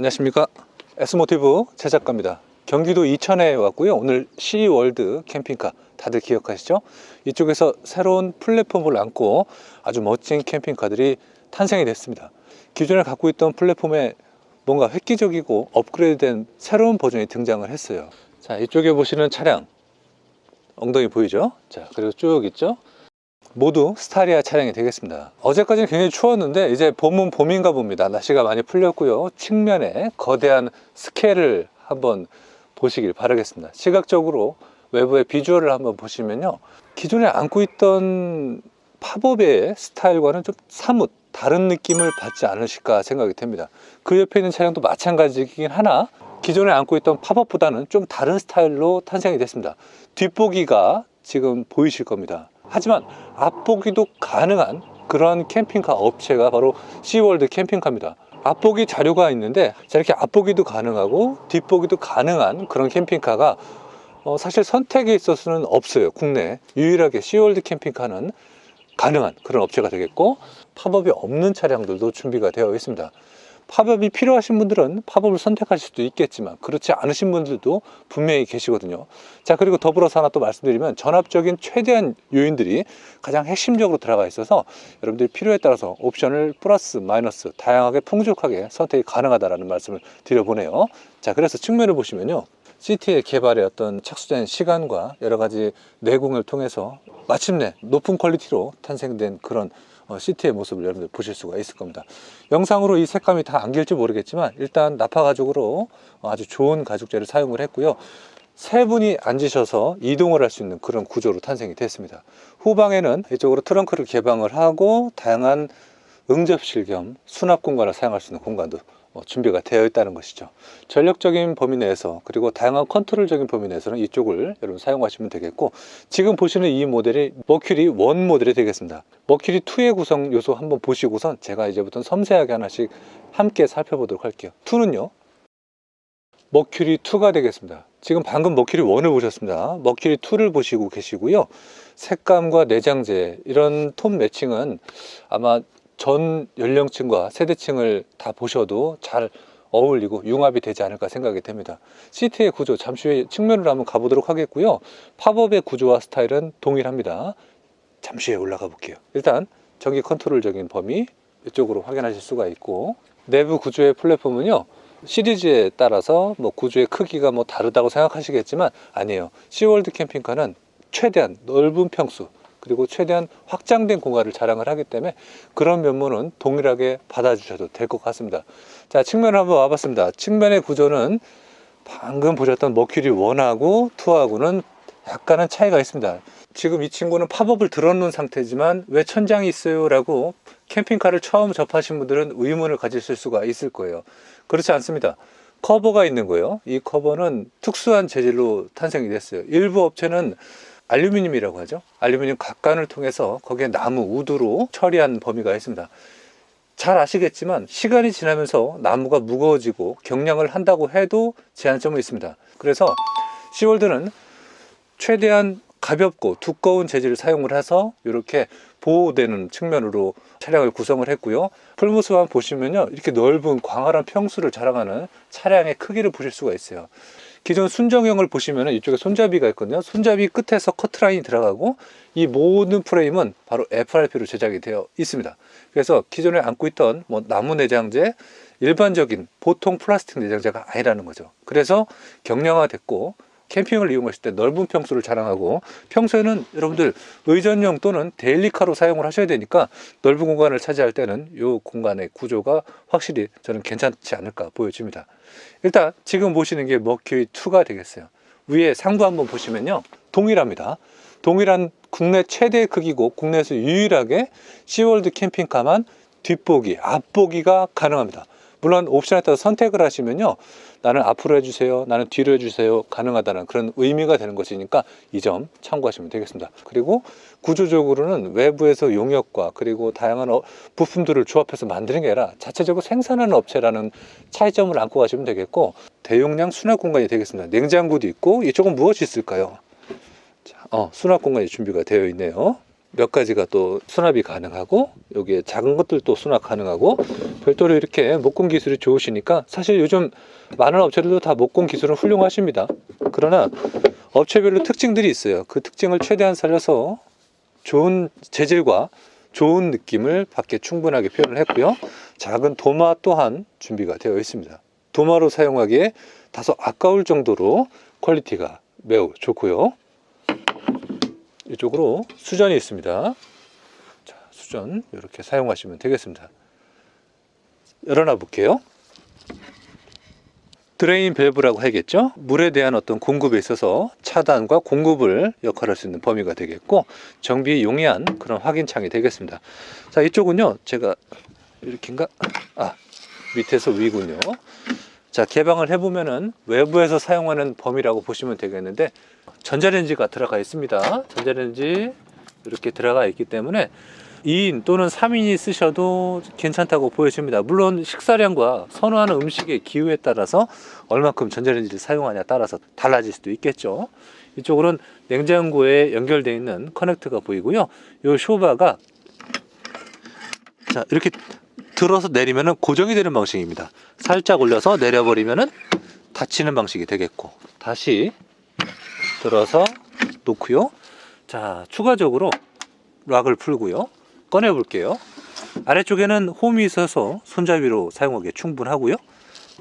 안녕하십니까, S모티브 제작가입니다. 경기도 이천에 왔고요. 오늘 시월드 캠핑카 다들 기억하시죠? 이쪽에서 새로운 플랫폼을 안고 아주 멋진 캠핑카들이 탄생이 됐습니다. 기존에 갖고 있던 플랫폼에 뭔가 획기적이고 업그레이드된 새로운 버전이 등장을 했어요. 자, 이쪽에 보시는 차량 엉덩이 보이죠? 자, 그리고 쭉 있죠? 모두 스타리아 차량이 되겠습니다. 어제까지는 굉장히 추웠는데 이제 봄은 봄인가 봅니다. 날씨가 많이 풀렸고요. 측면에 거대한 스케일을 한번 보시길 바라겠습니다. 시각적으로 외부의 비주얼을 한번 보시면요, 기존에 안고 있던 팝업의 스타일과는 좀 사뭇 다른 느낌을 받지 않으실까 생각이 됩니다. 그 옆에 있는 차량도 마찬가지이긴 하나 기존에 안고 있던 팝업보다는 좀 다른 스타일로 탄생이 됐습니다. 뒷보기가 지금 보이실 겁니다. 하지만 앞보기도 가능한 그런 캠핑카 업체가 바로 시월드 캠핑카입니다. 앞보기 자료가 있는데 이렇게 앞보기도 가능하고 뒷보기도 가능한 그런 캠핑카가 사실 선택에 있어서는 없어요. 국내 유일하게 시월드 캠핑카는 가능한 그런 업체가 되겠고, 팝업이 없는 차량들도 준비가 되어 있습니다. 팝업이 필요하신 분들은 팝업을 선택하실 수도 있겠지만 그렇지 않으신 분들도 분명히 계시거든요. 자, 그리고 더불어서 하나 또 말씀드리면 전압적인 최대한 요인들이 가장 핵심적으로 들어가 있어서 여러분들이 필요에 따라서 옵션을 플러스 마이너스 다양하게 풍족하게 선택이 가능하다는 말씀을 드려보네요. 자, 그래서 측면을 보시면요, 시티의 개발의 어떤 착수된 시간과 여러 가지 내공을 통해서 마침내 높은 퀄리티로 탄생된 그런 시트의 모습을 여러분들 보실 수가 있을 겁니다. 영상으로 이 색감이 다 안길지 모르겠지만 일단 나파 가죽으로 아주 좋은 가죽재를 사용을 했고요. 세 분이 앉으셔서 이동을 할 수 있는 그런 구조로 탄생이 됐습니다. 후방에는 이쪽으로 트렁크를 개방을 하고 다양한 응접실 겸 수납 공간을 사용할 수 있는 공간도 준비가 되어 있다는 것이죠. 전력적인 범위 내에서 그리고 다양한 컨트롤적인 범위 내에서는 이쪽을 여러분 사용하시면 되겠고, 지금 보시는 이 모델이 머큐리 1 모델이 되겠습니다. 머큐리 2의 구성 요소 한번 보시고선 제가 이제부터 섬세하게 하나씩 함께 살펴보도록 할게요. 2는요, 머큐리 2가 되겠습니다. 지금 방금 머큐리 1을 보셨습니다. 머큐리 2를 보시고 계시고요. 색감과 내장재 이런 톤 매칭은 아마 전 연령층과 세대층을 다 보셔도 잘 어울리고 융합이 되지 않을까 생각이 됩니다. 시트의 구조 잠시 후에 측면으로 한번 가보도록 하겠고요. 팝업의 구조와 스타일은 동일합니다. 잠시 후에 올라가 볼게요. 일단 전기 컨트롤적인 범위 이쪽으로 확인하실 수가 있고, 내부 구조의 플랫폼은요, 시리즈에 따라서 구조의 크기가 다르다고 생각하시겠지만 아니에요. 시월드 캠핑카는 최대한 넓은 평수 그리고 최대한 확장된 공간을 자랑을 하기 때문에 그런 면모는 동일하게 받아주셔도 될 것 같습니다. 자, 측면을 한번 와봤습니다. 측면의 구조는 방금 보셨던 머큐리 1하고 2하고는 약간은 차이가 있습니다. 지금 이 친구는 팝업을 들어놓은 상태지만 왜 천장이 있어요? 라고 캠핑카를 처음 접하신 분들은 의문을 가지실 수가 있을 거예요. 그렇지 않습니다. 커버가 있는 거예요. 이 커버는 특수한 재질로 탄생이 됐어요. 일부 업체는 알루미늄이라고 하죠. 알루미늄 각관을 통해서 거기에 나무, 우드로 처리한 범위가 있습니다. 잘 아시겠지만 시간이 지나면서 나무가 무거워지고 경량을 한다고 해도 제한점은 있습니다. 그래서 시월드는 최대한 가볍고 두꺼운 재질을 사용을 해서 이렇게 보호되는 측면으로 차량을 구성을 했고요. 풀모습만 보시면요, 이렇게 넓은 광활한 평수를 자랑하는 차량의 크기를 보실 수가 있어요. 기존 순정형을 보시면 이쪽에 손잡이가 있거든요. 손잡이 끝에서 커트라인이 들어가고 이 모든 프레임은 바로 FRP로 제작이 되어 있습니다. 그래서 기존에 안고 있던 나무 내장재, 일반적인 보통 플라스틱 내장재가 아니라는 거죠. 그래서 경량화됐고 캠핑을 이용하실 때 넓은 평수를 자랑하고, 평소에는 여러분들 의전용 또는 데일리카로 사용을 하셔야 되니까 넓은 공간을 차지할 때는 이 공간의 구조가 확실히 저는 괜찮지 않을까 보여집니다. 일단 지금 보시는 게 머큐리 2가 되겠어요. 위에 상부 한번 보시면요, 동일합니다. 동일한 국내 최대 크기고 국내에서 유일하게 시월드 캠핑카만 뒷보기, 앞보기가 가능합니다. 물론 옵션에 따라 선택을 하시면요, 나는 앞으로 해주세요, 나는 뒤로 해주세요 가능하다는 그런 의미가 되는 것이니까 이 점 참고하시면 되겠습니다. 그리고 구조적으로는 외부에서 용역과 그리고 다양한 부품들을 조합해서 만드는 게 아니라 자체적으로 생산하는 업체라는 차이점을 안고 가시면 되겠고, 대용량 수납 공간이 되겠습니다. 냉장고도 있고, 이쪽은 무엇이 있을까요? 자, 수납 공간이 준비가 되어 있네요. 몇 가지가 또 수납이 가능하고 여기에 작은 것들도 수납 가능하고 별도로 이렇게 목공 기술이 좋으시니까 사실 요즘 많은 업체들도 다 목공 기술은 훌륭하십니다. 그러나 업체별로 특징들이 있어요. 그 특징을 최대한 살려서 좋은 재질과 좋은 느낌을 받게 충분하게 표현을 했고요. 작은 도마 또한 준비가 되어 있습니다. 도마로 사용하기에 다소 아까울 정도로 퀄리티가 매우 좋고요. 이쪽으로 수전이 있습니다. 자, 수전 이렇게 사용하시면 되겠습니다. 열어놔 볼게요. 드레인 밸브라고 하겠죠. 물에 대한 어떤 공급에 있어서 차단과 공급을 역할할 수 있는 범위가 되겠고, 정비에 용이한 그런 확인창이 되겠습니다. 자, 이쪽은요, 제가 이렇게인가? 밑에서 위군요. 자, 개방을 해보면은 외부에서 사용하는 범위라고 보시면 되겠는데, 전자레인지가 들어가 있습니다. 전자레인지 이렇게 들어가 있기 때문에 2인 또는 3인이 쓰셔도 괜찮다고 보여집니다. 물론 식사량과 선호하는 음식의 기호에 따라서 얼마큼 전자레인지를 사용하냐에 따라서 달라질 수도 있겠죠. 이쪽으로는 냉장고에 연결되어 있는 커넥터가 보이고요. 이 쇼바가 자, 이렇게 들어서 내리면은 고정이 되는 방식입니다. 살짝 올려서 내려버리면은 닫히는 방식이 되겠고, 다시 들어서 놓고요. 자, 추가적으로 락을 풀고요. 꺼내 볼게요. 아래쪽에는 홈이 있어서 손잡이로 사용하기에 충분하고요.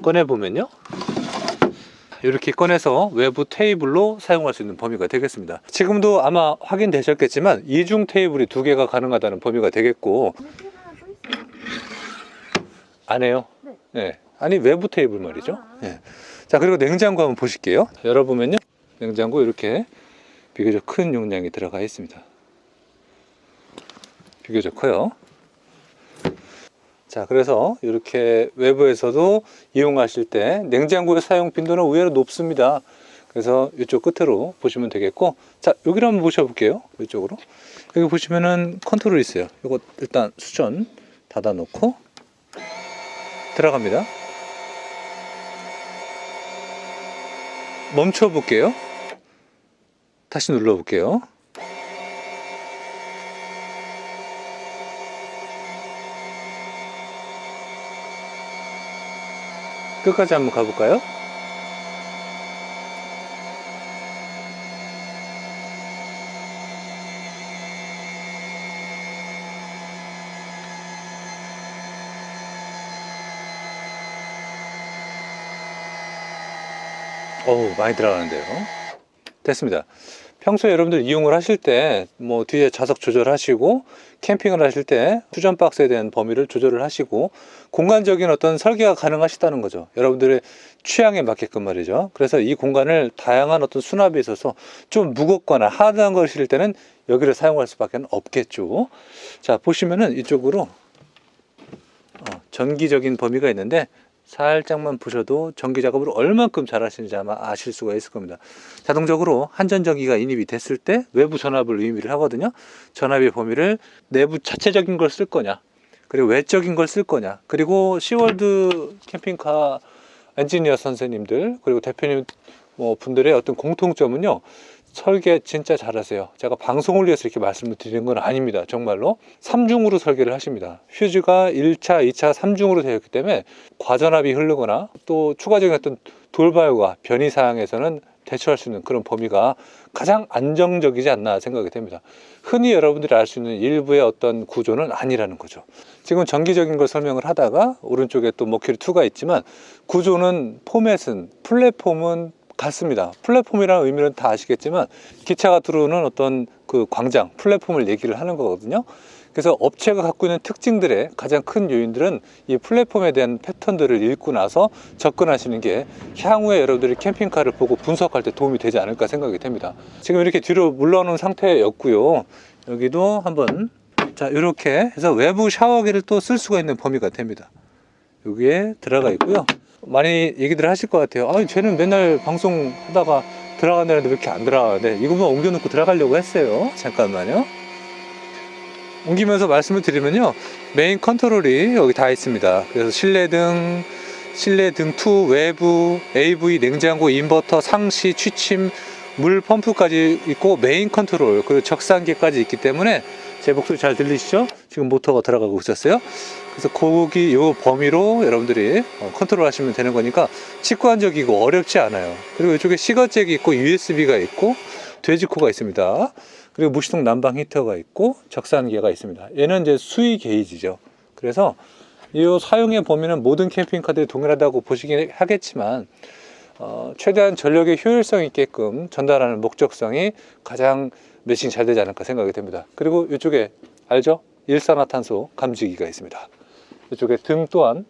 꺼내 보면요, 이렇게 꺼내서 외부 테이블로 사용할 수 있는 범위가 되겠습니다. 지금도 아마 확인되셨겠지만 이중 테이블이 2개가 가능하다는 범위가 되겠고, 안 해요? 네. 아니, 외부 테이블 말이죠. 네. 자, 그리고 냉장고 한번 보실게요. 열어보면요, 냉장고 이렇게 비교적 큰 용량이 들어가 있습니다. 비교적 커요. 자, 그래서 이렇게 외부에서도 이용하실 때 냉장고의 사용 빈도는 의외로 높습니다. 그래서 이쪽 끝으로 보시면 되겠고, 자, 여기를 한번 보셔볼게요. 이쪽으로. 여기 보시면은 컨트롤이 있어요. 이거 일단 수전 닫아 놓고 들어갑니다. 멈춰 볼게요. 다시 눌러 볼게요. 끝까지 한번 가볼까요? 어우, 많이 들어가는데요. 됐습니다. 평소에 여러분들 이용을 하실 때 뭐 뒤에 좌석 조절하시고, 캠핑을 하실 때 수전 박스에 대한 범위를 조절을 하시고, 공간적인 어떤 설계가 가능하시다는 거죠. 여러분들의 취향에 맞게끔 말이죠. 그래서 이 공간을 다양한 어떤 수납에 있어서 좀 무겁거나 하드한 걸 실을 때는 여기를 사용할 수밖에 없겠죠. 자, 보시면은 이쪽으로 전기적인 범위가 있는데, 살짝만 보셔도 전기 작업을 얼만큼 잘 하시는지 아마 아실 수가 있을 겁니다. 자동적으로 한전전기가 인입이 됐을 때 외부 전압을 의미를 하거든요. 전압의 범위를 내부 자체적인 걸 쓸 거냐, 그리고 외적인 걸 쓸 거냐, 그리고 시월드 캠핑카 엔지니어 선생님들 그리고 대표님 분들의 어떤 공통점은요, 설계 진짜 잘하세요. 제가 방송을 위해서 이렇게 말씀을 드리는 건 아닙니다. 정말로 3중으로 설계를 하십니다. 휴즈가 1차, 2차, 3중으로 되어 있기 때문에 과전압이 흐르거나 또 추가적인 어떤 돌발과 변이 사항에서는 대처할 수 있는 그런 범위가 가장 안정적이지 않나 생각이 됩니다. 흔히 여러분들이 알 수 있는 일부의 어떤 구조는 아니라는 거죠. 지금 전기적인 걸 설명을 하다가 오른쪽에 또 머큐리2가 있지만, 구조는 포맷은, 플랫폼은 같습니다. 플랫폼이라는 의미는 다 아시겠지만 기차가 들어오는 어떤 그 광장, 플랫폼을 얘기를 하는 거거든요. 그래서 업체가 갖고 있는 특징들의 가장 큰 요인들은 이 플랫폼에 대한 패턴들을 읽고 나서 접근하시는 게 향후에 여러분들이 캠핑카를 보고 분석할 때 도움이 되지 않을까 생각이 됩니다. 지금 이렇게 뒤로 물러놓은 상태였고요. 여기도 한번, 자, 이렇게 해서 외부 샤워기를 또 쓸 수가 있는 범위가 됩니다. 여기에 들어가 있고요. 많이 얘기들 하실 것 같아요. 쟤는 맨날 방송 하다가 들어간다는데 왜 이렇게 안 들어가는데, 이거만 옮겨놓고 들어가려고 했어요. 잠깐만요. 옮기면서 말씀을 드리면요, 메인 컨트롤이 여기 다 있습니다. 그래서 실내등, 실내등 2, 외부, AV, 냉장고, 인버터, 상시, 취침, 물 펌프까지 있고, 메인 컨트롤, 그리고 적산기까지 있기 때문에 제 목소리 잘 들리시죠? 지금 모터가 들어가고 있었어요. 그래서 거기 요 범위로 여러분들이 컨트롤 하시면 되는 거니까 직관적이고 어렵지 않아요. 그리고 이쪽에 시거잭이 있고 USB가 있고 돼지코가 있습니다. 그리고 무시동 난방 히터가 있고 적산기가 있습니다. 얘는 이제 수위 게이지죠. 그래서 이 사용의 범위는 모든 캠핑카들이 동일하다고 보시긴 하겠지만 최대한 전력의 효율성 있게끔 전달하는 목적성이 가장 매칭 잘 되지 않을까 생각이 됩니다. 그리고 이쪽에 알죠? 일산화탄소 감지기가 있습니다. 이쪽에 등 또한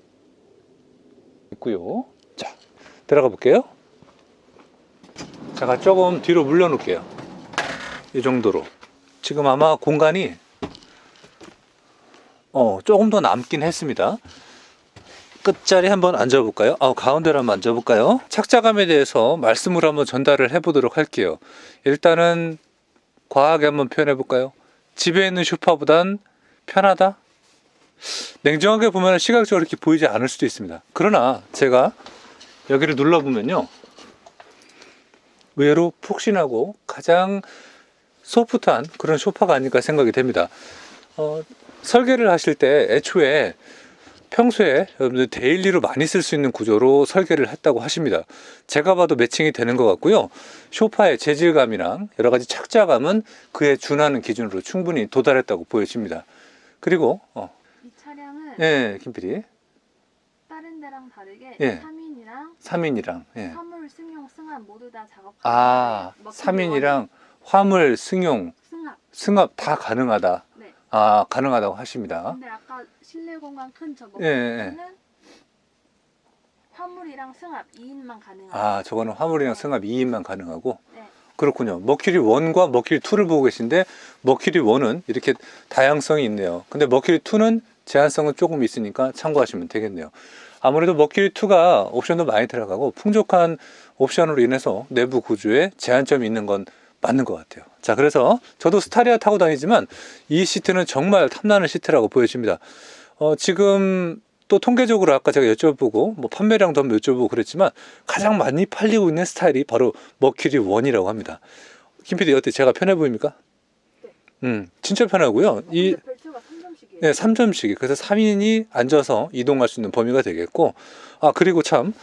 있고요. 자, 들어가 볼게요. 제가 조금 뒤로 물러 놓을게요. 이 정도로. 지금 아마 공간이 조금 더 남긴 했습니다. 끝자리 한번 앉아볼까요? 가운데로 한번 앉아볼까요? 착자감에 대해서 말씀을 한번 전달을 해보도록 할게요. 일단은 과하게 한번 표현해볼까요? 집에 있는 소파보단 편하다? 냉정하게 보면 시각적으로 이렇게 보이지 않을 수도 있습니다. 그러나 제가 여기를 눌러보면요, 의외로 푹신하고 가장 소프트한 그런 소파가 아닐까 생각이 됩니다. 설계를 하실 때 애초에 평소에 여러분들 데일리로 많이 쓸 수 있는 구조로 설계를 했다고 하십니다. 제가 봐도 매칭이 되는 것 같고요. 소파의 재질감이랑 여러 가지 착자감은 그에 준하는 기준으로 충분히 도달했다고 보여집니다. 그리고 이 차량은 예, 김PD. 다른 데랑 다르게 예. 3인이랑 예. 화물, 승용, 승합 모두 다 작업 아, 가능해요. 3인이랑 화물, 승용, 승합 다 가능하다. 네. 가능하다고 하십니다. 근데 아까 실내 공간 큰 저 예. 목표는 화물이랑 승합 2인만 가능해요. 저거는 화물이랑 승합 2인만 가능하고. 네. 그렇군요. 머큐리 1과 머큐리 2를 보고 계신데 머큐리 1은 이렇게 다양성이 있네요. 근데 머큐리 2는 제한성은 조금 있으니까 참고하시면 되겠네요. 아무래도 머큐리 2가 옵션도 많이 들어가고 풍족한 옵션으로 인해서 내부 구조에 제한점이 있는 건 맞는 것 같아요. 자, 그래서 저도 스타리아 타고 다니지만 이 시트는 정말 탐나는 시트라고 보여집니다. 지금 또 통계적으로 아까 제가 여쭤보고 뭐 판매량도 한번 여쭤보고 그랬지만 가장 많이 팔리고 있는 스타일이 바로 머큐리 1이라고 합니다. 김PD 어때? 제가 편해 보입니까? 네. 진짜 편하고요. 이 벨트가 3점씩이에요. 네, 3점씩. 그래서 3인이 앉아서 이동할 수 있는 범위가 되겠고, 그리고 참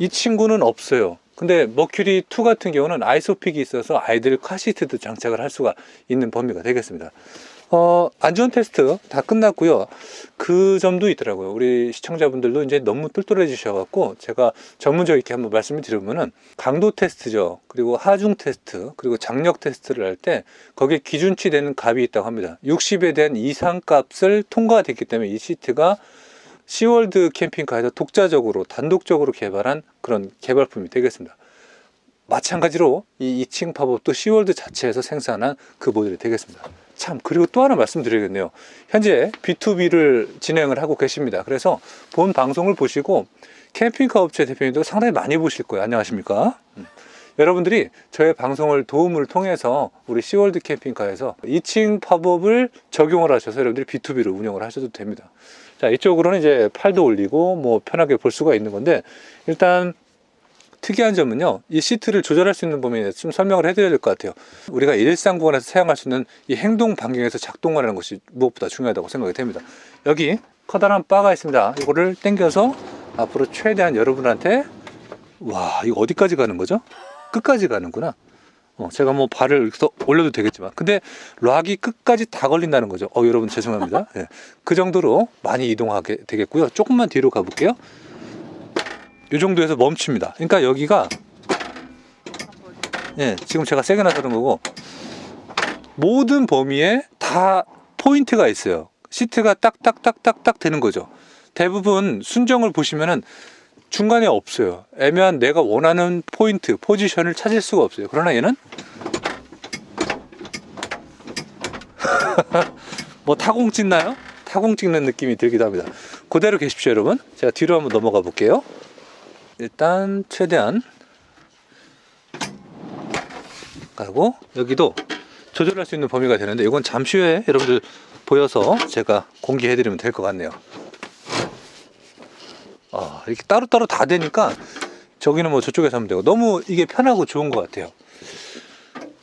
이 친구는 없어요. 근데 머큐리 2 같은 경우는 아이소픽이 있어서 아이들 카시트도 장착을 할 수가 있는 범위가 되겠습니다. 안전 테스트 다 끝났고요. 그 점도 있더라고요. 우리 시청자분들도 이제 너무 똘똘해지셔갖고 제가 전문적이게 한번 말씀을 드리면은 강도 테스트죠. 그리고 하중 테스트, 그리고 장력 테스트를 할 때 거기에 기준치 되는 값이 있다고 합니다. 60에 대한 이상 값을 통과됐기 때문에 이 시트가 시월드 캠핑카에서 독자적으로 단독적으로 개발한 그런 개발품이 되겠습니다. 마찬가지로 이 2층 팝업도 시월드 자체에서 생산한 그 모델이 되겠습니다. 참, 그리고 또 하나 말씀드리겠네요. 현재 B2B를 진행을 하고 계십니다. 그래서 본 방송을 보시고 캠핑카 업체 대표님도 상당히 많이 보실 거예요. 안녕하십니까? 여러분들이 저의 방송을 도움을 통해서 우리 시월드 캠핑카에서 2층 팝업을 적용을 하셔서 여러분들이 B2B를 운영을 하셔도 됩니다. 자, 이쪽으로는 이제 팔도 올리고 뭐 편하게 볼 수가 있는 건데, 일단 특이한 점은요, 이 시트를 조절할 수 있는 범위에 대해서 좀 설명을 해드려야 될 것 같아요. 우리가 일상 구간에서 사용할 수 있는 이 행동 반경에서 작동하는 것이 무엇보다 중요하다고 생각이 됩니다. 여기 커다란 바가 있습니다. 이거를 당겨서 앞으로 최대한 여러분한테, 와, 이거 어디까지 가는 거죠? 끝까지 가는구나. 제가 뭐 발을 여기서 올려도 되겠지만, 근데 락이 끝까지 다 걸린다는 거죠. 여러분 죄송합니다. 네. 그 정도로 많이 이동하게 되겠고요. 조금만 뒤로 가볼게요. 이 정도에서 멈춥니다. 그러니까 여기가 지금 제가 세게 나서 그런 거고, 모든 범위에 다 포인트가 있어요. 시트가 딱딱딱딱딱 되는 거죠. 대부분 순정을 보시면은 중간에 없어요. 애매한 내가 원하는 포인트, 포지션을 찾을 수가 없어요. 그러나 얘는 뭐 타공 찍나요? 타공 찍는 느낌이 들기도 합니다. 그대로 계십시오, 여러분. 제가 뒤로 한번 넘어가 볼게요. 일단 최대한 가고, 여기도 조절할 수 있는 범위가 되는데 이건 잠시 후에 여러분들 보여서 제가 공개해 드리면 될 것 같네요. 이렇게 따로따로 다 되니까 저기는 뭐 저쪽에서 하면 되고 너무 이게 편하고 좋은 것 같아요.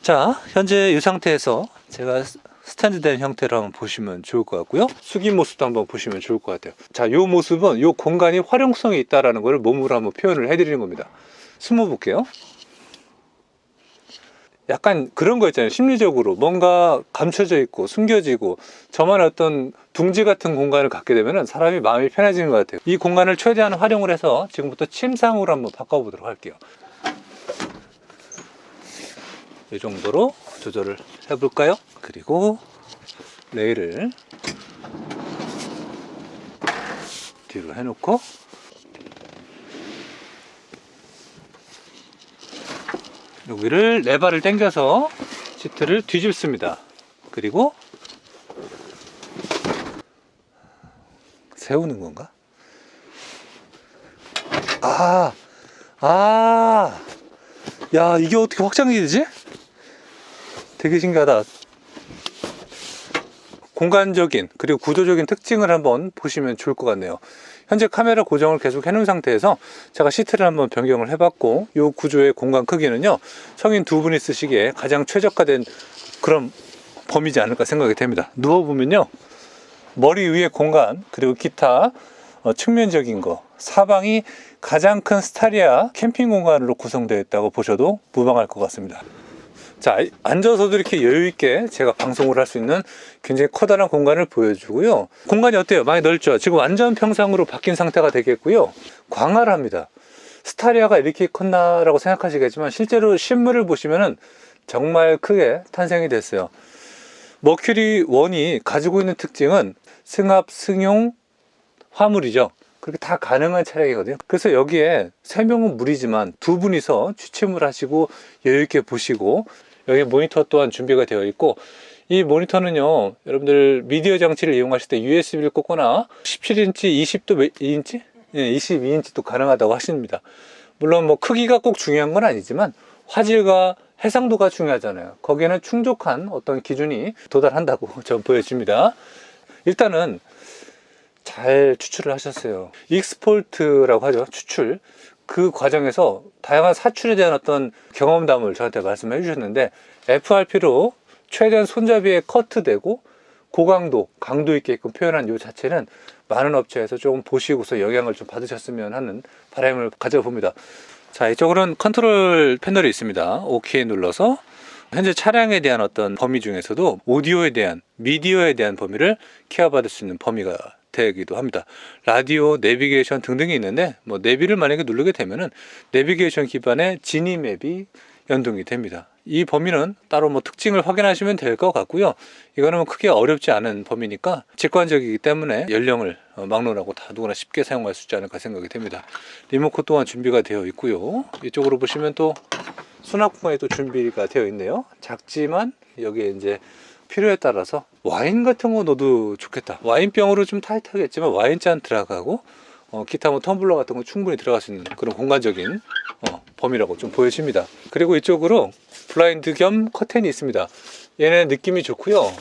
자, 현재 이 상태에서 제가 스탠드된 형태로 한번 보시면 좋을 것 같고요. 숙인 모습도 한번 보시면 좋을 것 같아요. 자, 이 모습은 이 공간이 활용성이 있다라는 걸 몸으로 한번 표현을 해드리는 겁니다. 숨어 볼게요. 약간 그런 거 있잖아요. 심리적으로 뭔가 감춰져 있고 숨겨지고 저만의 어떤 둥지 같은 공간을 갖게 되면 사람이 마음이 편해지는 것 같아요. 이 공간을 최대한 활용을 해서 지금부터 침상으로 한번 바꿔보도록 할게요. 이 정도로 조절을 해볼까요? 그리고 레일을 뒤로 해놓고 여기를 레바를 당겨서 시트를 뒤집습니다. 그리고 세우는 건가? 야, 이게 어떻게 확장이 되지? 되게 신기하다. 공간적인 그리고 구조적인 특징을 한번 보시면 좋을 것 같네요. 현재 카메라 고정을 계속 해놓은 상태에서 제가 시트를 한번 변경을 해봤고, 이 구조의 공간 크기는요, 성인 두 분이 쓰시기에 가장 최적화된 그런 범위지 않을까 생각이 됩니다. 누워보면요, 머리 위의 공간 그리고 기타 측면적인 거, 사방이 가장 큰 스타리아 캠핑 공간으로 구성되어 있다고 보셔도 무방할 것 같습니다. 자, 앉아서도 이렇게 여유있게 제가 방송을 할 수 있는 굉장히 커다란 공간을 보여주고요. 공간이 어때요? 많이 넓죠? 지금 완전 평상으로 바뀐 상태가 되겠고요. 광활합니다. 스타리아가 이렇게 컸나라고 생각하시겠지만 실제로 실물을 보시면은 정말 크게 탄생이 됐어요. 머큐리 1이 가지고 있는 특징은 승합, 승용, 화물이죠. 그렇게 다 가능한 차량이거든요. 그래서 여기에 3명은 무리지만 2분이서 취침을 하시고 여유있게 보시고, 여기 모니터 또한 준비가 되어 있고, 이 모니터는요, 여러분들 미디어 장치를 이용하실 때 USB를 꽂거나 17인치, 20도 2인치? 예, 22인치도 가능하다고 하십니다. 물론 뭐 크기가 꼭 중요한 건 아니지만 화질과 해상도가 중요하잖아요. 거기에는 충족한 어떤 기준이 도달한다고 전 보여집니다. 일단은 잘 추출을 하셨어요. 익스폴트라고 하죠. 추출. 그 과정에서 다양한 사출에 대한 어떤 경험담을 저한테 말씀해 주셨는데, FRP로 최대한 손잡이에 커트되고 고강도, 강도 있게끔 표현한 이 자체는 많은 업체에서 조금 보시고서 영향을 좀 받으셨으면 하는 바람을 가져봅니다. 자, 이쪽으로는 컨트롤 패널이 있습니다. OK 눌러서 현재 차량에 대한 어떤 범위 중에서도 오디오에 대한, 미디어에 대한 범위를 케어받을 수 있는 범위가 되기도 합니다. 라디오, 내비게이션 등등이 있는데, 뭐 내비를 만약에 누르게 되면은 내비게이션 기반의 지니 맵이 연동이 됩니다. 이 범위는 따로 뭐 특징을 확인하시면 될 것 같고요. 이거는 뭐 크게 어렵지 않은 범위니까 직관적이기 때문에 연령을 막론하고 다 누구나 쉽게 사용할 수 있지 않을까 생각이 됩니다. 리모컨 또한 준비가 되어 있고요. 이쪽으로 보시면 또 수납 공간이 또 준비가 되어 있네요. 작지만 여기에 이제 필요에 따라서 와인 같은 거 넣어도 좋겠다. 와인병으로 좀 타이트하겠지만 와인잔 들어가고 기타 뭐 텀블러 같은 거 충분히 들어갈 수 있는 그런 공간적인 범위라고 좀 보여집니다. 그리고 이쪽으로 블라인드 겸 커튼이 있습니다. 얘네 느낌이 좋고요.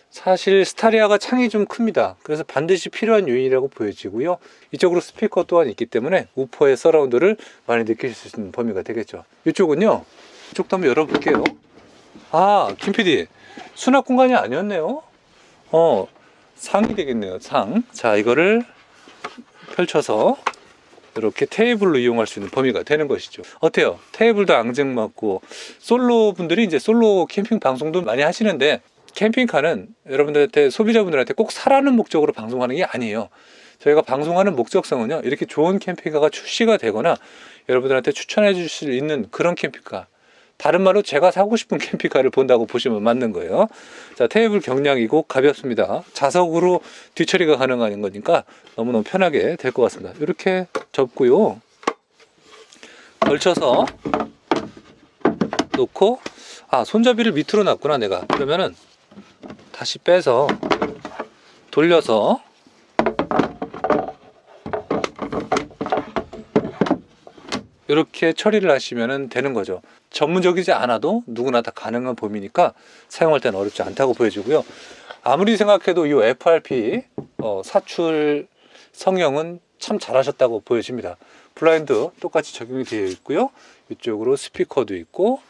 사실 스타리아가 창이 좀 큽니다. 그래서 반드시 필요한 요인이라고 보여지고요. 이쪽으로 스피커 또한 있기 때문에 우퍼의 서라운드를 많이 느끼실 수 있는 범위가 되겠죠. 이쪽은요, 이쪽도 한번 열어볼게요. 김 PD, 수납 공간이 아니었네요. 상이 되겠네요. 상. 자, 이거를 펼쳐서 이렇게 테이블로 이용할 수 있는 범위가 되는 것이죠. 어때요? 테이블도 앙증맞고, 솔로 분들이 이제 솔로 캠핑 방송도 많이 하시는데, 캠핑카는 여러분들한테, 소비자분들한테 꼭 사라는 목적으로 방송하는 게 아니에요. 저희가 방송하는 목적성은요, 이렇게 좋은 캠핑카가 출시가 되거나 여러분들한테 추천해 주실 수 있는 그런 캠핑카, 다른 말로 제가 사고 싶은 캠핑카를 본다고 보시면 맞는 거예요. 자, 테이블 경량이고 가볍습니다. 자석으로 뒤처리가 가능한 거니까 너무너무 편하게 될 것 같습니다. 이렇게 접고요, 걸쳐서 놓고, 손잡이를 밑으로 놨구나 내가. 그러면은 다시 빼서 돌려서 이렇게 처리를 하시면 되는 거죠. 전문적이지 않아도 누구나 다 가능한 범위니까 사용할 때는 어렵지 않다고 보여지고요. 아무리 생각해도 이 FRP 사출 성형은 참 잘하셨다고 보여집니다. 블라인드 똑같이 적용이 되어 있고요. 이쪽으로 스피커도 있고,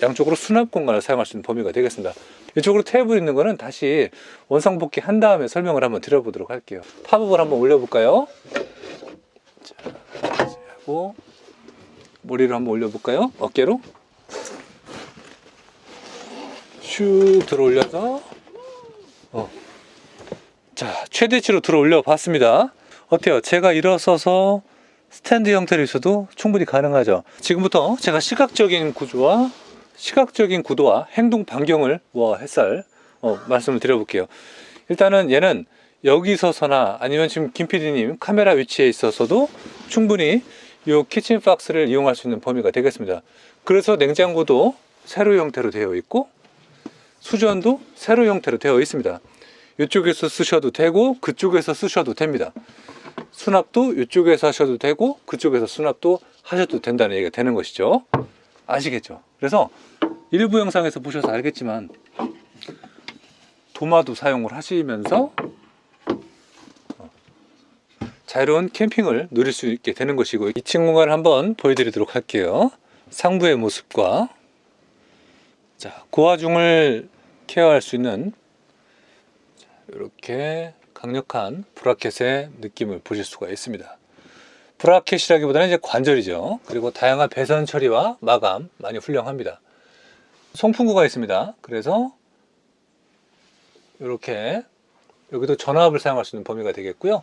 양쪽으로 수납 공간을 사용할 수 있는 범위가 되겠습니다. 이쪽으로 테이블 있는 거는 다시 원상복귀 한 다음에 설명을 한번 드려보도록 할게요. 팝업을 한번 올려볼까요? 자, 이렇게 하고 머리를 한번 올려볼까요? 어깨로 슉 들어 올려서 자, 최대치로 들어 올려 봤습니다. 어때요? 제가 일어서서 스탠드 형태로 있어도 충분히 가능하죠. 지금부터 제가 시각적인 구도와 행동 반경을 햇살 말씀을 드려볼게요. 일단은 얘는 여기 서서나 아니면 지금 김 PD님 카메라 위치에 있어서도 충분히 이 키친 박스를 이용할 수 있는 범위가 되겠습니다. 그래서 냉장고도 세로 형태로 되어 있고 수전도 세로 형태로 되어 있습니다. 이쪽에서 쓰셔도 되고 그쪽에서 쓰셔도 됩니다. 수납도 이쪽에서 하셔도 되고 그쪽에서 수납도 하셔도 된다는 얘기가 되는 것이죠. 아시겠죠? 그래서 일부 영상에서 보셔서 알겠지만 도마도 사용을 하시면서 자유로운 캠핑을 누릴 수 있게 되는 것이고, 2층 공간을 한번 보여드리도록 할게요. 상부의 모습과 고화중을 케어할 수 있는 이렇게 강력한 브라켓의 느낌을 보실 수가 있습니다. 브라켓이라기보다는 이제 관절이죠. 그리고 다양한 배선 처리와 마감 많이 훌륭합니다. 송풍구가 있습니다. 그래서 이렇게 여기도 전압을 사용할 수 있는 범위가 되겠고요.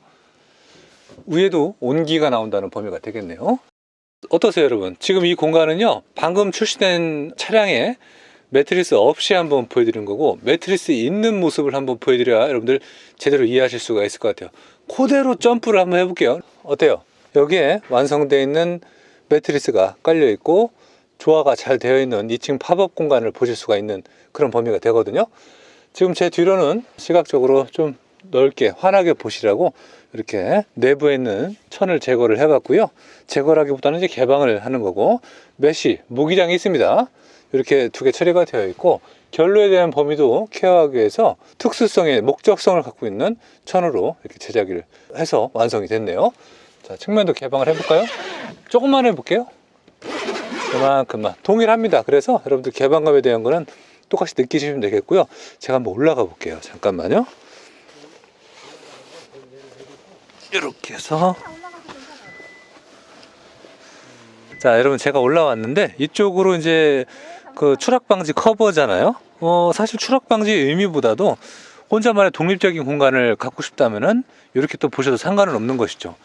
위에도 온기가 나온다는 범위가 되겠네요. 어떠세요, 여러분? 지금 이 공간은요, 방금 출시된 차량에 매트리스 없이 한번 보여드린 거고, 매트리스 있는 모습을 한번 보여드려야 여러분들 제대로 이해하실 수가 있을 것 같아요. 그대로 점프를 한번 해볼게요. 어때요? 여기에 완성되어 있는 매트리스가 깔려 있고 조화가 잘 되어 있는 2층 팝업 공간을 보실 수가 있는 그런 범위가 되거든요. 지금 제 뒤로는 시각적으로 좀 넓게 환하게 보시라고 이렇게 내부에 있는 천을 제거를 해봤고요. 제거라기보다는 이제 개방을 하는 거고, 메쉬 모기장이 있습니다. 이렇게 두 개 처리가 되어 있고, 결로에 대한 범위도 케어하기 위해서 특수성의 목적성을 갖고 있는 천으로 이렇게 제작을 해서 완성이 됐네요. 자, 측면도 개방을 해볼까요? 조금만 해볼게요. 그만큼만 동일합니다. 그래서 여러분들 개방감에 대한 거는 똑같이 느끼시면 되겠고요. 제가 한번 올라가 볼게요. 잠깐만요. 이렇게 해서, 자, 여러분 제가 올라왔는데 이쪽으로 이제 그 추락 방지 커버잖아요. 사실 추락 방지 의미보다도 혼자만의 독립적인 공간을 갖고 싶다면은 이렇게 또 보셔도 상관은 없는 것이죠.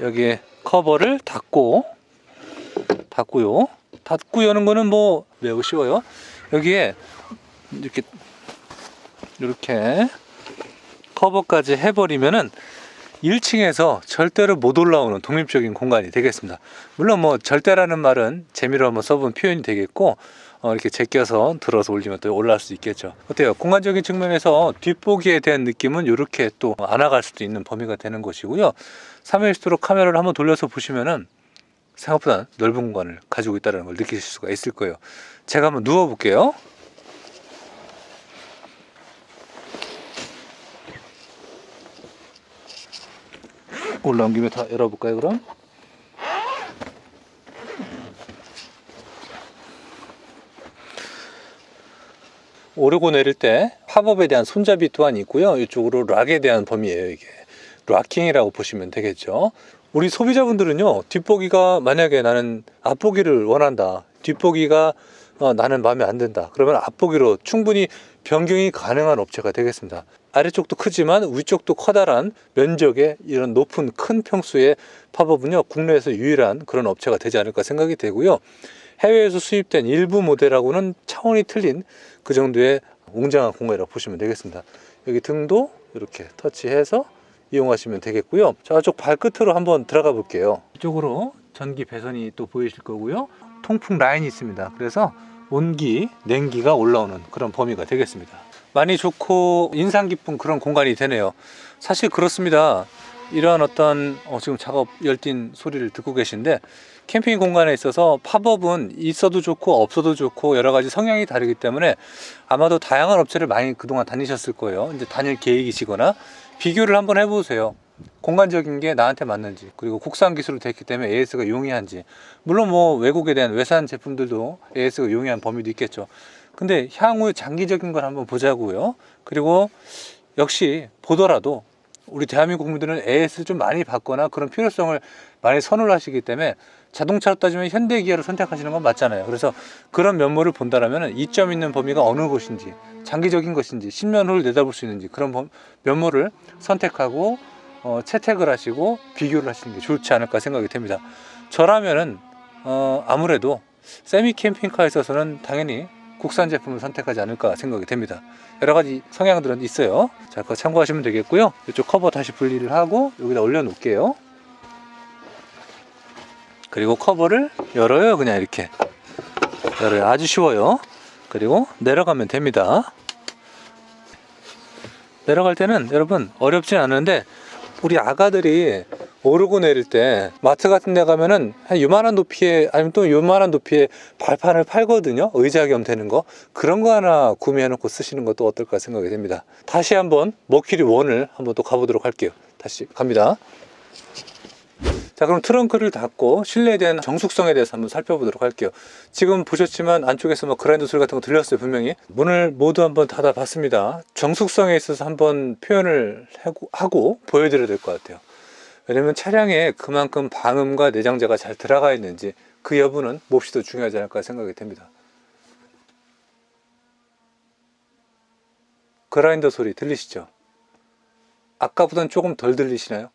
여기에 커버를 닫고요. 닫고 여는 거는 뭐 매우 쉬워요. 여기에 이렇게 커버까지 해버리면은 1층에서 절대로 못 올라오는 독립적인 공간이 되겠습니다. 물론 뭐 절대라는 말은 재미로 한번 써본 표현이 되겠고, 이렇게 제껴서 들어서 올리면 또 올라갈 수 있겠죠. 어때요? 공간적인 측면에서 뒷보기에 대한 느낌은 이렇게 또 안아갈 수도 있는 범위가 되는 것이고요. 360도로 카메라를 한번 돌려서 보시면은 생각보다 넓은 공간을 가지고 있다는 걸 느끼실 수가 있을 거예요. 제가 한번 누워 볼게요. 올라온 김에 다 열어볼까요, 그럼? 오르고 내릴 때 팝업에 대한 손잡이 또한 있고요. 이쪽으로 락에 대한 범위예요. 이게 락킹이라고 보시면 되겠죠. 우리 소비자분들은요, 뒷보기가 만약에 나는 앞보기를 원한다, 뒷보기가 나는 마음에 안 든다, 그러면 앞보기로 충분히 변경이 가능한 업체가 되겠습니다. 아래쪽도 크지만 위쪽도 커다란 면적의 이런 높은 큰 평수의 팝업은요, 국내에서 유일한 그런 업체가 되지 않을까 생각이 되고요. 해외에서 수입된 일부 모델하고는 차원이 틀린 그 정도의 웅장한 공간이라고 보시면 되겠습니다. 여기 등도 이렇게 터치해서 이용하시면 되겠고요. 저쪽 발끝으로 한번 들어가 볼게요. 이쪽으로 전기 배선이 또 보이실 거고요. 통풍 라인이 있습니다. 그래서 온기, 냉기가 올라오는 그런 범위가 되겠습니다. 많이 좋고 인상 깊은 그런 공간이 되네요. 사실 그렇습니다. 이러한 어떤 지금 작업 열띤 소리를 듣고 계신데, 캠핑 공간에 있어서 팝업은 있어도 좋고 없어도 좋고 여러 가지 성향이 다르기 때문에 아마도 다양한 업체를 많이 그동안 다니셨을 거예요. 이제 다닐 계획이시거나 비교를 한번 해보세요. 공간적인 게 나한테 맞는지, 그리고 국산 기술로 됐기 때문에 AS가 용이한지, 물론 뭐 외국에 대한 외산 제품들도 AS가 용이한 범위도 있겠죠. 근데 향후 장기적인 걸 한번 보자고요. 그리고 역시 보더라도 우리 대한민국 국민들은 AS를 좀 많이 받거나 그런 필요성을 많이 선호를 하시기 때문에 자동차로 따지면 현대기아를 선택하시는 건 맞잖아요. 그래서 그런 면모를 본다라면 이점 있는 범위가 어느 곳인지, 장기적인 것인지, 10년 후를 내다볼 수 있는지 그런 면모를 선택하고 채택을 하시고 비교를 하시는 게 좋지 않을까 생각이 됩니다. 저라면은 아무래도 세미 캠핑카에 있어서는 당연히 국산 제품을 선택하지 않을까 생각이 됩니다. 여러 가지 성향들은 있어요. 자, 그거 참고하시면 되겠고요. 이쪽 커버 다시 분리를 하고 여기다 올려 놓을게요. 그리고 커버를 열어요. 그냥 이렇게 열어요. 아주 쉬워요. 그리고 내려가면 됩니다. 내려갈 때는 여러분 어렵진 않은데, 우리 아가들이 오르고 내릴 때 마트 같은 데 가면은 한 요만한 높이에, 아니면 또 요만한 높이에 발판을 팔거든요. 의자 겸 되는 거. 그런 거 하나 구매해 놓고 쓰시는 것도 어떨까 생각이 됩니다. 다시 한번 머큐리 1을 한번 또 가보도록 할게요. 다시 갑니다. 자, 그럼 트렁크를 닫고 실내에 대한 정숙성에 대해서 한번 살펴보도록 할게요. 지금 보셨지만 안쪽에서 뭐 그라인더 소리 같은 거 들렸어요. 분명히 문을 모두 한번 닫아 봤습니다. 정숙성에 있어서 한번 표현을 하고 보여드려야 될 것 같아요. 왜냐면 차량에 그만큼 방음과 내장재가 잘 들어가 있는지 그 여부는 몹시도 중요하지 않을까 생각이 됩니다. 그라인더 소리 들리시죠? 아까보다는 조금 덜 들리시나요?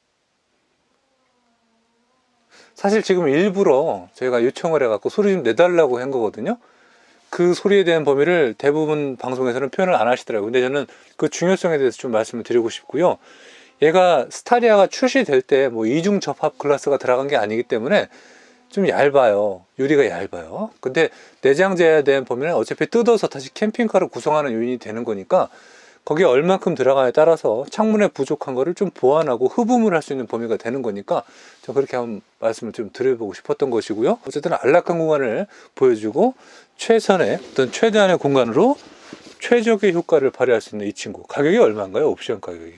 사실 지금 일부러 저희가 요청을 해갖고 소리 좀 내달라고 한 거거든요. 그 소리에 대한 범위를 대부분 방송에서는 표현을 안 하시더라고요. 근데 저는 그 중요성에 대해서 좀 말씀을 드리고 싶고요. 얘가 스타리아가 출시될 때 뭐 이중 접합 글라스가 들어간 게 아니기 때문에 좀 얇아요. 유리가 얇아요. 근데 내장재에 대한 범위는 어차피 뜯어서 다시 캠핑카를 구성하는 요인이 되는 거니까 거기에 얼만큼 들어가냐에 따라서 창문에 부족한 거를 좀 보완하고 흡음을 할 수 있는 범위가 되는 거니까 저 그렇게 한번 말씀을 좀 드려보고 싶었던 것이고요. 어쨌든 안락한 공간을 보여주고 최선의 어떤 최대한의 공간으로 최적의 효과를 발휘할 수 있는 이 친구. 가격이 얼마인가요? 옵션 가격이.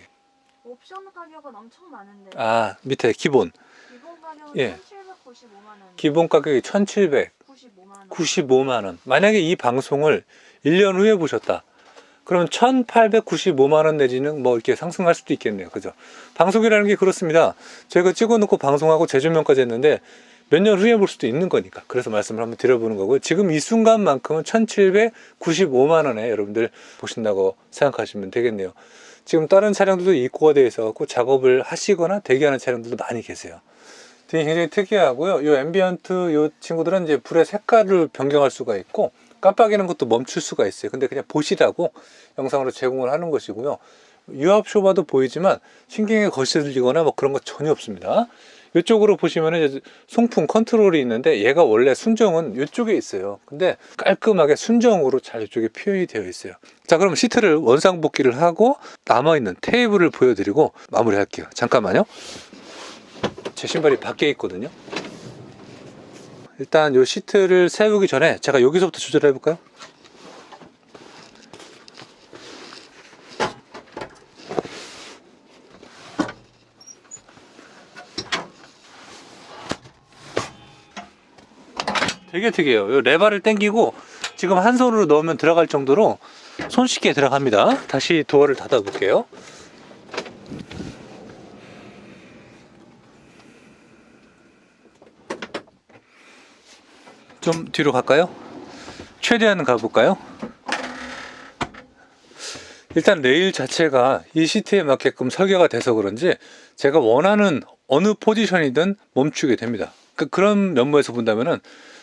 옵션 가격은 엄청 많은데. 아, 밑에 기본. 기본 가격은 예. 1,795만 원. 기본 가격이 1,795만 원. 만약에 이 방송을 1년 후에 보셨다. 그러면 1,895만 원 내지는 뭐 이렇게 상승할 수도 있겠네요. 그죠? 방송이라는 게 그렇습니다. 저희가 찍어놓고 방송하고 재조명까지 했는데 몇 년 후에 볼 수도 있는 거니까. 그래서 말씀을 한번 드려보는 거고요. 지금 이 순간만큼은 1,795만 원에 여러분들 보신다고 생각하시면 되겠네요. 지금 다른 차량들도 입고가 되어 있어서 작업을 하시거나 대기하는 차량들도 많이 계세요. 등이 굉장히 특이하고요. 이 앰비언트 이 친구들은 이제 불의 색깔을 변경할 수가 있고 깜빡이는 것도 멈출 수가 있어요. 근데 그냥 보시라고 영상으로 제공을 하는 것이고요. 유압쇼바도 보이지만 신경에 거슬리거나 뭐 그런 거 전혀 없습니다. 이쪽으로 보시면은 송풍 컨트롤이 있는데 얘가 원래 순정은 이쪽에 있어요. 근데 깔끔하게 순정으로 잘 이쪽에 표현이 되어 있어요. 자, 그럼 시트를 원상복귀를 하고 남아있는 테이블을 보여드리고 마무리할게요. 잠깐만요. 제 신발이 밖에 있거든요. 일단 이 시트를 세우기 전에 제가 여기서부터 조절해 볼까요? 되게 특이해요. 이 레바를 당기고 지금 한 손으로 넣으면 들어갈 정도로 손쉽게 들어갑니다. 다시 도어를 닫아 볼게요. 좀 뒤로 갈까요? 최대한 가볼까요? 일단 레일 자체가 이 시트에 맞게끔 설계가 돼서 그런지 제가 원하는 어느 포지션이든 멈추게 됩니다. 그런 면모에서 본다면은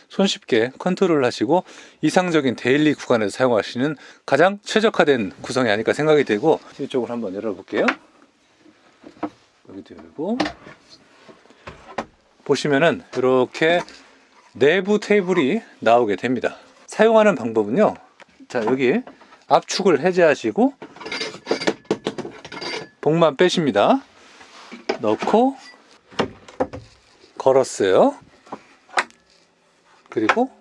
손쉽게 컨트롤 하시고 이상적인 데일리 구간에서 사용하시는 가장 최적화된 구성이 아닐까 생각이 되고, 이쪽을 한번 열어볼게요. 여기도 열고 보시면은 이렇게 내부 테이블이 나오게 됩니다. 사용하는 방법은요, 자, 여기 압축을 해제하시고 봉만 빼십니다. 넣고 걸었어요. 그리고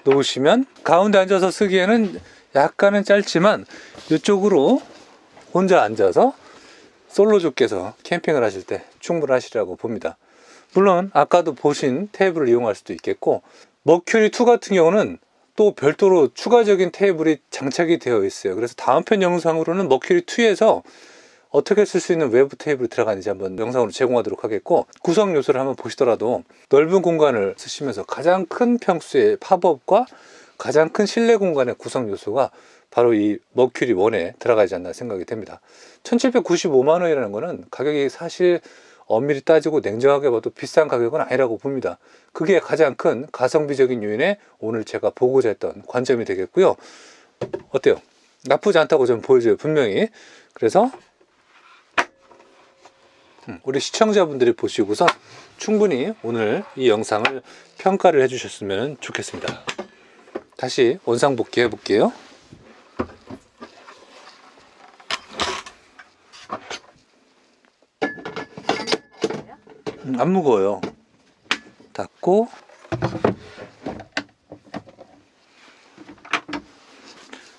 놓으시면 가운데 앉아서 쓰기에는 약간은 짧지만 이쪽으로 혼자 앉아서 솔로주께서 캠핑을 하실 때 충분하시라고 봅니다. 물론 아까도 보신 테이블을 이용할 수도 있겠고, 머큐리2 같은 경우는 또 별도로 추가적인 테이블이 장착이 되어 있어요. 그래서 다음 편 영상으로는 머큐리2에서 어떻게 쓸 수 있는 외부 테이블이 들어가는지 한번 영상으로 제공하도록 하겠고, 구성 요소를 한번 보시더라도 넓은 공간을 쓰시면서 가장 큰 평수의 팝업과 가장 큰 실내 공간의 구성 요소가 바로 이 머큐리1에 들어가지 않나 생각이 됩니다. 1795만 원이라는 거는 가격이 사실 엄밀히 따지고 냉정하게 봐도 비싼 가격은 아니라고 봅니다. 그게 가장 큰 가성비적인 요인에 오늘 제가 보고자 했던 관점이 되겠고요. 어때요? 나쁘지 않다고 좀 보여줘요, 분명히. 그래서 우리 시청자분들이 보시고서 충분히 오늘 이 영상을 평가를 해주셨으면 좋겠습니다. 다시 원상복귀 해볼게요. 안 무거워요. 닫고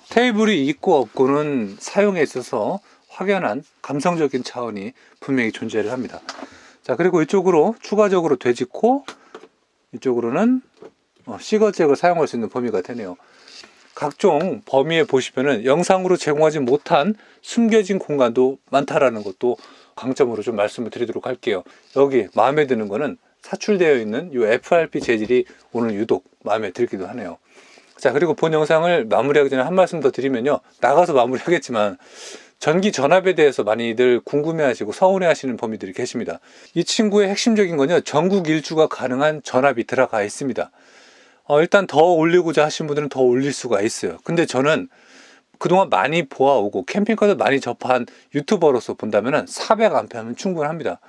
테이블이 있고 없고는 사용에 있어서 확연한 감성적인 차원이 분명히 존재를 합니다. 자, 그리고 이쪽으로 추가적으로 되짚고 이쪽으로는 시거잭을 사용할 수 있는 범위가 되네요. 각종 범위에 보시면은 영상으로 제공하지 못한 숨겨진 공간도 많다라는 것도 강점으로 좀 말씀을 드리도록 할게요. 여기 마음에 드는 거는 사출되어 있는 이 FRP 재질이 오늘 유독 마음에 들기도 하네요. 자, 그리고 본 영상을 마무리하기 전에 한 말씀 더 드리면요, 나가서 마무리하겠지만 전기 전압에 대해서 많이들 궁금해하시고 서운해하시는 범위들이 계십니다. 이 친구의 핵심적인 건요, 전국 일주가 가능한 전압이 들어가 있습니다. 일단 더 올리고자 하신 분들은 더 올릴 수가 있어요. 근데 저는 그동안 많이 보아오고 캠핑카도 많이 접한 유튜버로서 본다면 400A면 충분합니다.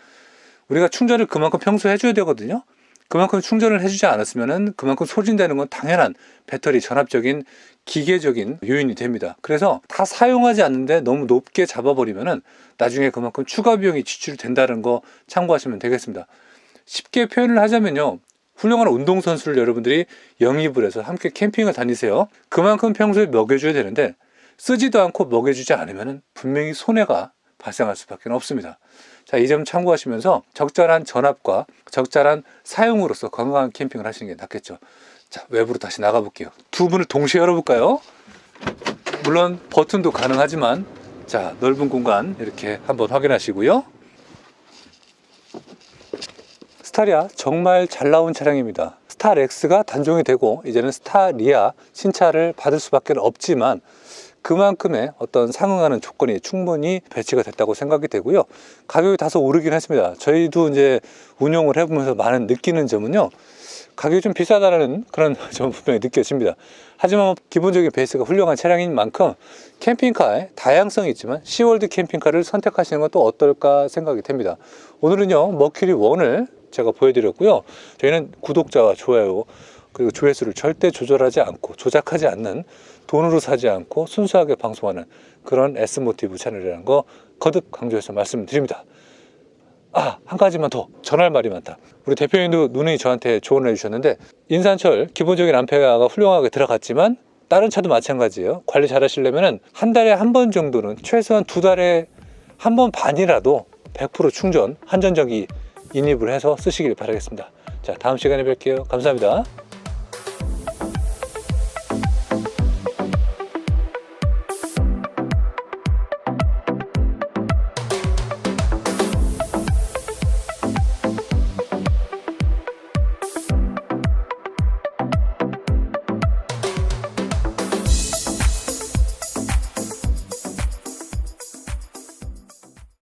우리가 충전을 그만큼 평소에 해줘야 되거든요. 그만큼 충전을 해주지 않았으면 그만큼 소진되는 건 당연한 배터리 전압적인 기계적인 요인이 됩니다. 그래서 다 사용하지 않는데 너무 높게 잡아버리면 나중에 그만큼 추가 비용이 지출이 된다는 거 참고하시면 되겠습니다. 쉽게 표현을 하자면요, 훌륭한 운동선수를 여러분들이 영입을 해서 함께 캠핑을 다니세요. 그만큼 평소에 먹여줘야 되는데 쓰지도 않고 먹여주지 않으면 분명히 손해가 발생할 수밖에 없습니다. 자, 이 점 참고하시면서 적절한 전압과 적절한 사용으로서 건강한 캠핑을 하시는 게 낫겠죠. 자, 외부로 다시 나가볼게요. 두 분을 동시에 열어볼까요? 물론 버튼도 가능하지만, 자, 넓은 공간 이렇게 한번 확인하시고요. 스타리아 정말 잘 나온 차량입니다. 스타렉스가 단종이 되고 이제는 스타리아 신차를 받을 수밖에 없지만 그만큼의 어떤 상응하는 조건이 충분히 배치가 됐다고 생각이 되고요. 가격이 다소 오르긴 했습니다. 저희도 이제 운용을 해보면서 많은 느끼는 점은요, 가격이 좀 비싸다는 그런 점은 분명히 느껴집니다. 하지만 기본적인 베이스가 훌륭한 차량인 만큼 캠핑카의 다양성이 있지만 시월드 캠핑카를 선택하시는 건 또 어떨까 생각이 됩니다. 오늘은요, 머큐리1을 제가 보여드렸고요. 저희는 구독자와 좋아요 그리고 조회수를 절대 조절하지 않고 조작하지 않는, 돈으로 사지 않고 순수하게 방송하는 그런 S모티브 채널이라는 거 거듭 강조해서 말씀드립니다. 한 가지만 더 전할 말이 많다. 우리 대표님도 누누이 저한테 조언을 해주셨는데, 인산철 기본적인 암페어가 훌륭하게 들어갔지만 다른 차도 마찬가지예요. 관리 잘 하시려면 한 달에 한 번 정도는, 최소한 두 달에 한 번 반이라도 100% 충전 한전전기 인입을 해서 쓰시길 바라겠습니다. 자, 다음 시간에 뵐게요. 감사합니다.